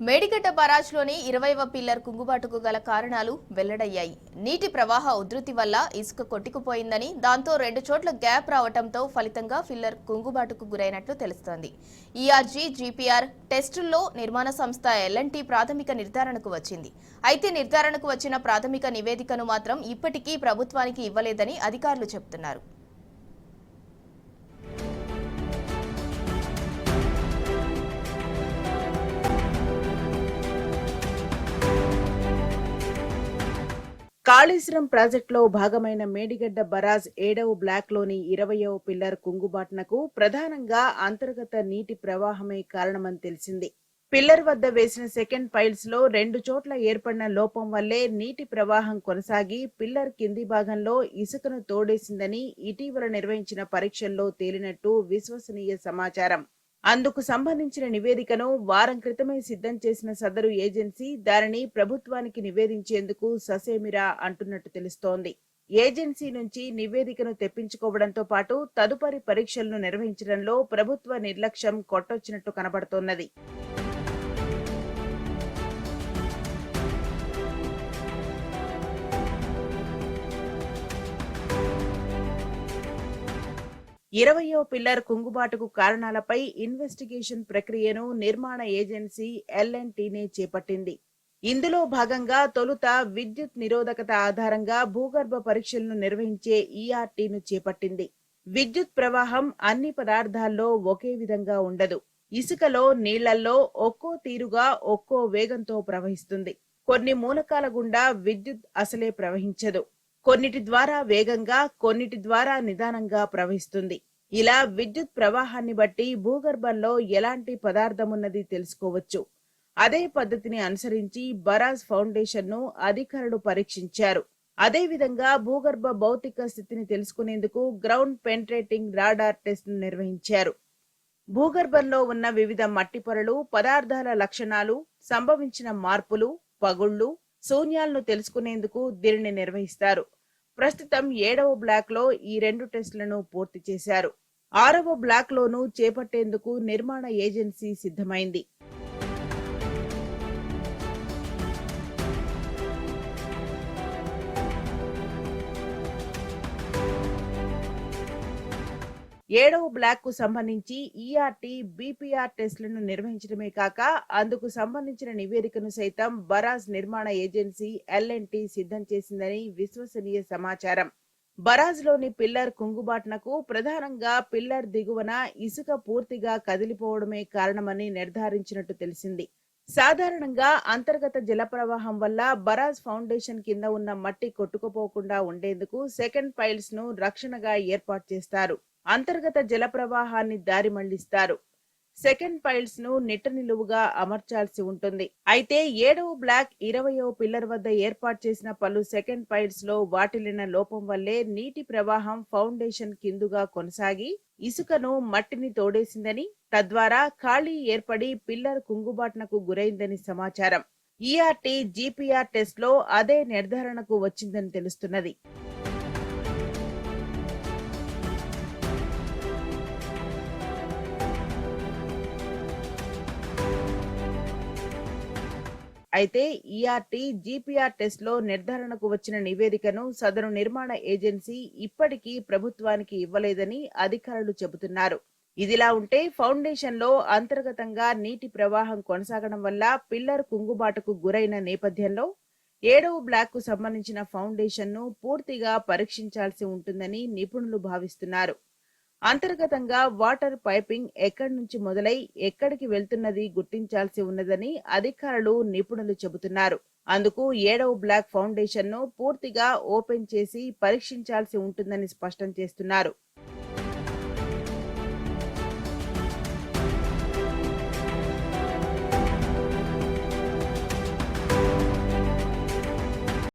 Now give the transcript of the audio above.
Medigadda బరాజ్లోని 20వ pillar కుంగుబాటుకు గల కారణాలు వెల్లడయ్యాయి. నీటి ప్రవాహ ఉధృతి వల్ల ఇసుక కొట్టుకుపోయిందని, దాంతో 2 చోట్ల గ్యాప్ రావడంతో ఫలితంగా పిల్లర్ కుంగుబాటుకు గురైనట్లు తెలుస్తోంది. ఈఆర్జీ, జీపీఆర్ టెస్టుల్లో నిర్మాణ సంస్థ ఎల్ఎన్టీ ప్రాథమిక నిర్ధారణకు వచ్చింది. అయితే నిర్ధారణకు వచ్చిన ప్రాథమిక నివేదికను మాత్రం ఇప్పటికీ ప్రభుత్వానికి ఇవ్వలేదని అధికారులు చెబుతున్నారు. కాళేశ్వరం ప్రాజెక్టులో భాగమైన మేడిగడ్డ బరాజ్ 7వ బ్లాక్లోని 20వ పిల్లర్ కుంగుబాటునకు ప్రధానంగా అంతర్గత నీటి ప్రవాహమే కారణమని తెలిసింది. పిల్లర్ వద్ద వేసిన సెకండ్ పైల్స్ లో 2 చోట్ల ఏర్పడిన లోపం వల్లే నీటి ప్రవాహం కొనసాగి పిల్లర్ కింది భాగంలో ఇసుకను తోడేసిందని ఇటీవల నిర్వహించిన పరీక్షల్లో తేలినట్టు విశ్వసనీయ సమాచారం. అందుకు సంబంధించిన నివేదికను వారం క్రితమే సిద్ధం చేసిన సదరు ఏజెన్సీ దానిని ప్రభుత్వానికి నివేదించేందుకు ససేమిరా అంటున్నట్టు తెలుస్తోంది. ఏజెన్సీ నుంచి నివేదికను తెప్పించుకోవడంతో పాటు తదుపరి పరీక్షలను నిర్వహించడంలో ప్రభుత్వ నిర్లక్ష్యం కొట్టొచ్చినట్టు కనబడుతోన్నది. ఇరవయో పిల్లర్ కుంగుబాటుకు కారణాలపై ఇన్వెస్టిగేషన్ ప్రక్రియను నిర్మాణ ఏజెన్సీ ఎల్ఎన్టీనే చేపట్టింది. ఇందులో భాగంగా తొలుత విద్యుత్ నిరోధకత ఆధారంగా భూగర్భ పరీక్షలను నిర్వహించే ఈఆర్టీను చేపట్టింది. విద్యుత్ ప్రవాహం అన్ని పదార్థాల్లో ఒకే విధంగా ఉండదు. ఇసుకలో, నీళ్లల్లో ఒక్కో తీరుగా ఒక్కో వేగంతో ప్రవహిస్తుంది. కొన్ని మూలకాల గుండా విద్యుత్ అసలే ప్రవహించదు. కొన్నిటి ద్వారా వేగంగా, కొన్నిటి ద్వారా నిదానంగా ప్రవహిస్తుంది. ఇలా విద్యుత్ ప్రవాహాన్ని బట్టి భూగర్భంలో ఎలాంటి పదార్థమున్నది తెలుసుకోవచ్చు. అదే పద్ధతిని అనుసరించి బరాజ్ ఫౌండేషన్ ను అధికారులు పరీక్షించారు. అదేవిధంగా భూగర్భ భౌతిక స్థితిని తెలుసుకునేందుకు గ్రౌండ్ పెంట్రేటింగ్ రాడార్ టెస్ట్ ను నిర్వహించారు. భూగర్భంలో ఉన్న వివిధ మట్టి పొరలు, పదార్థాల లక్షణాలు, సంభవించిన మార్పులు, పగుళ్లు, శూన్యాలను తెలుసుకునేందుకు దీనిని నిర్వహిస్తారు. ప్రస్తుతం 7వ బ్లాక్ లో ఈ 2 టెస్టులను పూర్తి చేశారు. 6వ బ్లాక్ లోనూ చేపట్టేందుకు నిర్మాణ ఏజెన్సీ సిద్ధమైంది. ఏడవ బ్లాక్ కు సంబంధించి ఈఆర్టీ, బీపీఆర్ టెస్టులను నిర్వహించడమే కాక అందుకు సంబంధించిన నివేదికను సైతం బరాజ్ నిర్మాణ ఏజెన్సీ ఎల్ఎన్టీ సిద్ధం చేసిందని విశ్వసనీయ సమాచారం. బరాజ్ లోని పిల్లర్ కుంగుబాటునకు ప్రధానంగా పిల్లర్ దిగువన ఇసుక పూర్తిగా కదిలిపోవడమే కారణమని నిర్ధారించినట్టు తెలిసింది. సాధారణంగా అంతర్గత జల ప్రవాహం వల్ల బరాజ్ ఫౌండేషన్ కింద ఉన్న మట్టి కొట్టుకుపోకుండా ఉండేందుకు సెకండ్ పైల్స్ ను రక్షణగా ఏర్పాటు చేస్తారు. అంతర్గత జల ప్రవాహాన్ని దారి మళ్లిస్తారు. సెకండ్ పైల్స్ ను నిట్ట నిలువుగా అమర్చాల్సి ఉంటుంది. అయితే 7వ బ్లాక్ 20వ పిల్లర్ వద్ద ఏర్పాటు చేసిన పలు సెకండ్ పైల్స్ లో వాటిల్లిన లోపం వల్లే నీటి ప్రవాహం ఫౌండేషన్ కిందుగా కొనసాగి ఇసుకను, మట్టిని తోడేసిందని, తద్వారా ఖాళీ ఏర్పడి పిల్లర్ కుంగుబాటునకు గురైందని సమాచారం. ఈఆర్టీ, జీపీఆర్ టెస్ట్ లో అదే నిర్ధారణకు వచ్చిందని తెలుస్తున్నది. అయితే ఈఆర్టీ, జీపీఆర్ టెస్ట్ లో నిర్ధారణకు వచ్చిన నివేదికను సదరు నిర్మాణ ఏజెన్సీ ఇప్పటికీ ప్రభుత్వానికి ఇవ్వలేదని అధికారులు చెబుతున్నారు. ఇదిలా ఉంటే ఫౌండేషన్ లో అంతర్గతంగా నీటి ప్రవాహం కొనసాగడం వల్ల పిల్లర్ కుంగుబాటుకు గురైన నేపథ్యంలో 7వ బ్లాక్ కు సంబంధించిన ఫౌండేషన్ ను పూర్తిగా పరీక్షించాల్సి ఉంటుందని నిపుణులు భావిస్తున్నారు. అంతర్గతంగా వాటర్ పైపింగ్ ఎక్కడి నుంచి మొదలై ఎక్కడికి వెళ్తున్నది గుర్తించాల్సి ఉన్నదని అధికారులు, నిపుణులు చెబుతున్నారు. అందుకు 7వ బ్లాక్ ఫౌండేషన్ ను పూర్తిగా ఓపెన్ చేసి పరీక్షించాల్సి ఉంటుందని స్పష్టం చేస్తున్నారు.